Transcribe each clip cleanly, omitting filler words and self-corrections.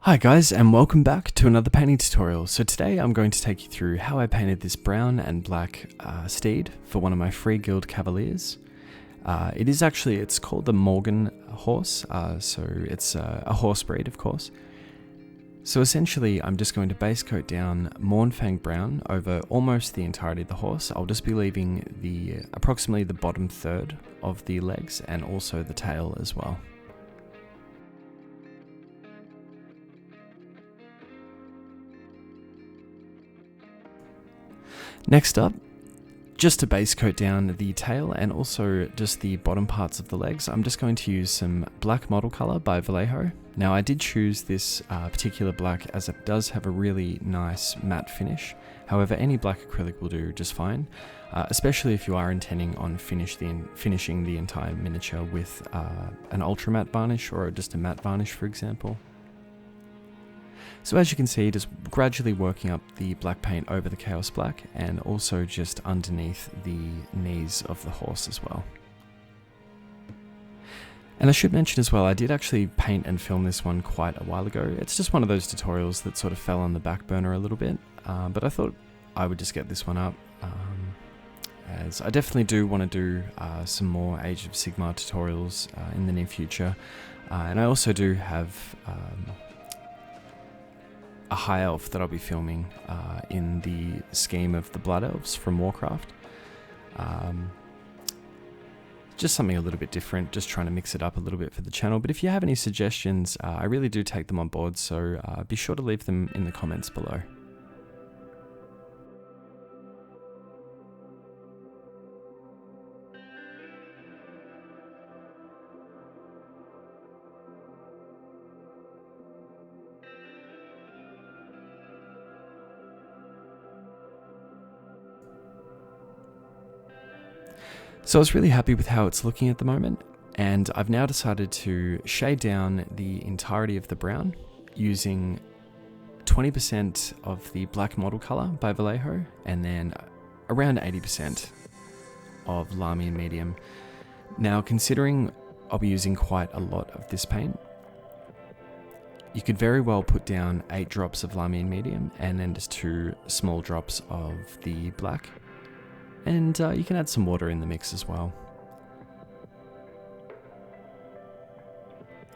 Hi guys, and welcome back to another painting tutorial. So today I'm going to take you through how I painted this brown and black steed for one of my Freeguild Cavaliers. It's called the Morgan horse, so it's a horse breed of course. So essentially I'm just going to base coat down MOURNFANG brown over almost the entirety of the horse. I'll just be leaving approximately the bottom third of the legs and also the tail as well. Next up, just to base coat down the tail and also just the bottom parts of the legs, I'm just going to use some black model color by VALLEJO. Now I did choose this particular black as it does have a really nice matte finish. However, any black acrylic will do just fine, especially if you are intending on finishing the entire miniature with an ultra matte varnish or just a matte varnish, for example. So as you can see, just gradually working up the black paint over the Chaos Black and also just underneath the knees of the horse as well. And I should mention as well, I did actually paint and film this one quite a while ago. It's just one of those tutorials that sort of fell on the back burner a little bit, but I thought I would just get this one up, as I definitely do want to do some more Age of SIGMAR tutorials in the near future, and I also do have a high elf that I'll be filming in the scheme of the Blood Elves from Warcraft. Just something a little bit different, just trying to mix it up a little bit for the channel. But if you have any suggestions, I really do take them on board, so be sure to leave them in the comments below. So I was really happy with how it's looking at the moment, and I've now decided to shade down the entirety of the brown using 20% of the black model color by VALLEJO and then around 80% of LAHMIAN medium. Now, considering I'll be using quite a lot of this paint, you could very well put down 8 drops of LAHMIAN medium and then just 2 small drops of the black. And you can add some water in the mix as well.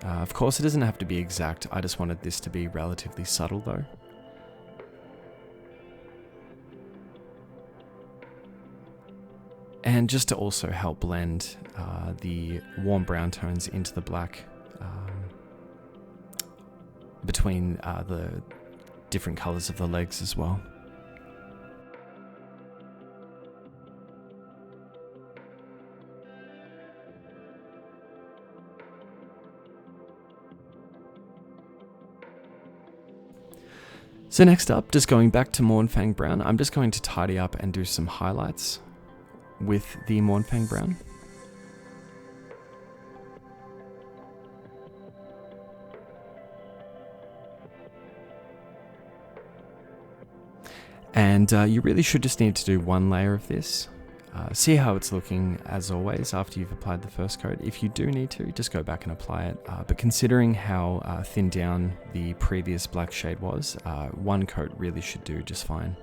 Of course, it doesn't have to be exact. I just wanted this to be relatively subtle though. And just to also help blend the warm brown tones into the black between the different colors of the legs as well. So next up, just going back to MOURNFANG brown, I'm just going to tidy up and do some highlights with the MOURNFANG brown. And you really should just need to do one layer of this. See how it's looking as always after you've applied the first coat. If you do need to, just go back and apply it. But considering how thinned down the previous black shade was, one coat really should do just fine.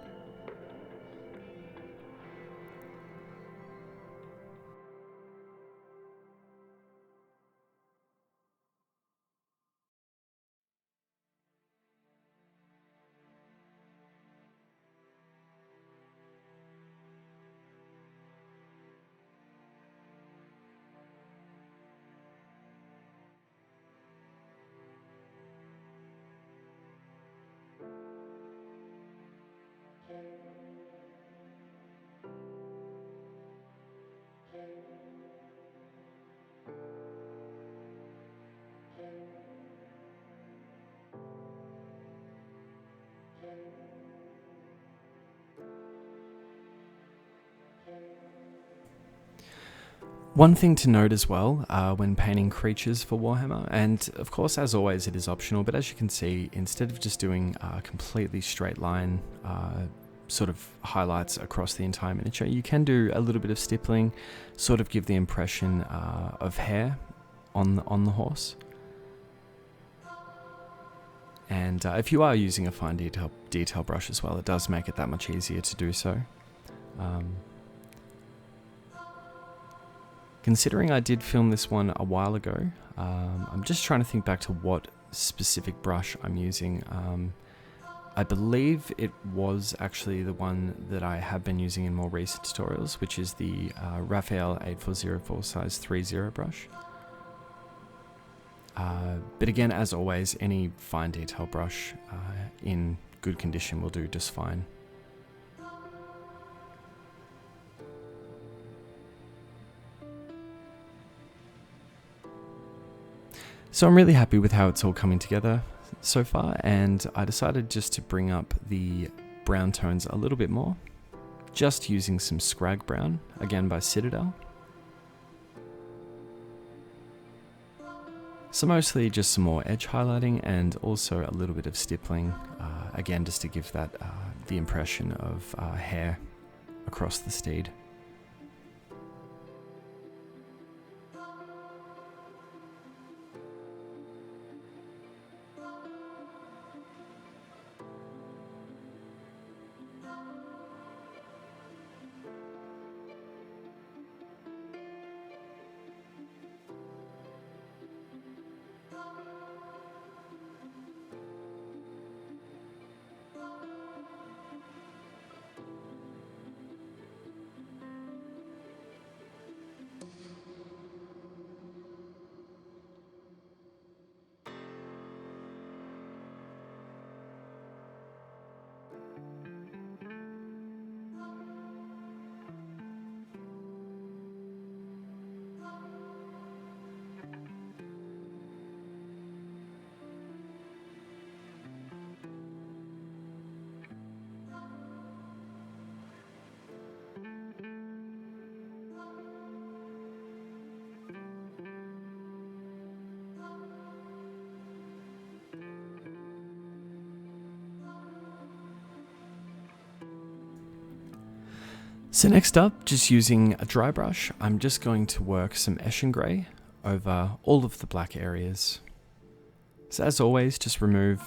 One thing to note as well when painting creatures for Warhammer, and of course as always it is optional, but as you can see, instead of just doing a completely straight line sort of highlights across the entire miniature, you can do a little bit of stippling, sort of give the impression of hair on the horse. And if you are using a fine detail brush as well, it does make it that much easier to do so. Considering I did film this one a while ago, I'm just trying to think back to what specific brush I'm using. I believe it was actually the one that I have been using in more recent tutorials, which is the Raphael 8404 size 30 brush. But again, as always, any fine detail brush in good condition will do just fine. So I'm really happy with how it's all coming together so far, and I decided just to bring up the brown tones a little bit more, just using some SKRAG brown, again by Citadel. So mostly just some more edge highlighting and also a little bit of stippling, again just to give that the impression of hair across the steed. So next up, just using a dry brush, I'm just going to work some ESHIN grey over all of the black areas. So as always, just remove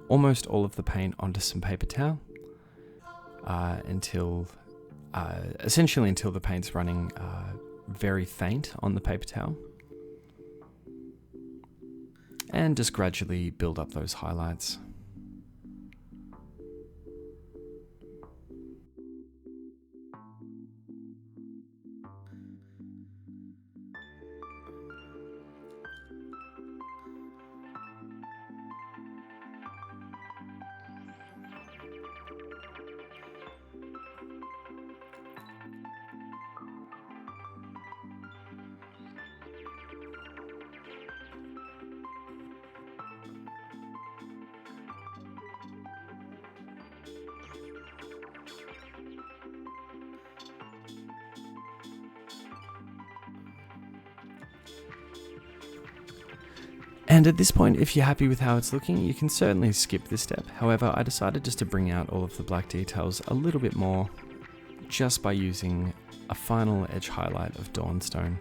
almost all of the paint onto some paper towel essentially until the paint's running very faint on the paper towel. And just gradually build up those highlights. And at this point, if you're happy with how it's looking, you can certainly skip this step. However, I decided just to bring out all of the black details a little bit more, just by using a final edge highlight of Dawnstone.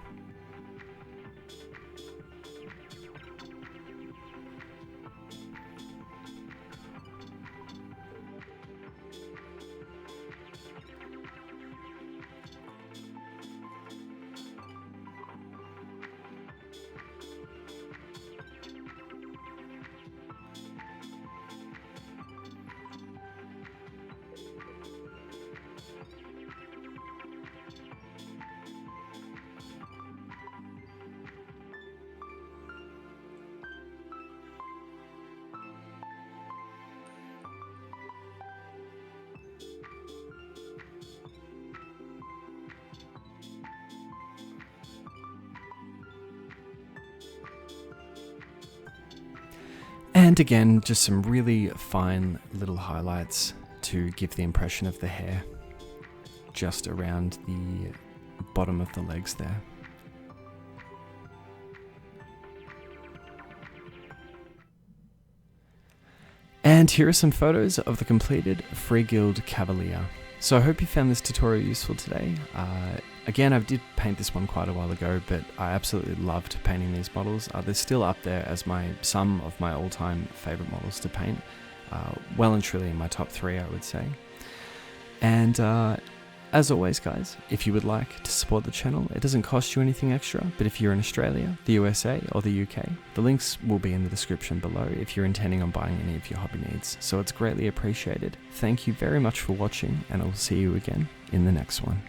And again, just some really fine little highlights to give the impression of the hair just around the bottom of the legs there. And here are some photos of the completed Freeguild Cavalier. So I hope you found this tutorial useful today. Again, I did paint this one quite a while ago, but I absolutely loved painting these models. They're still up there as some of my all-time favourite models to paint. Well and truly in my top 3, I would say. And as always, guys, if you would like to support the channel, it doesn't cost you anything extra, but if you're in Australia, the USA, or the UK, the links will be in the description below if you're intending on buying any of your hobby needs. So it's greatly appreciated. Thank you very much for watching, and I'll see you again in the next one.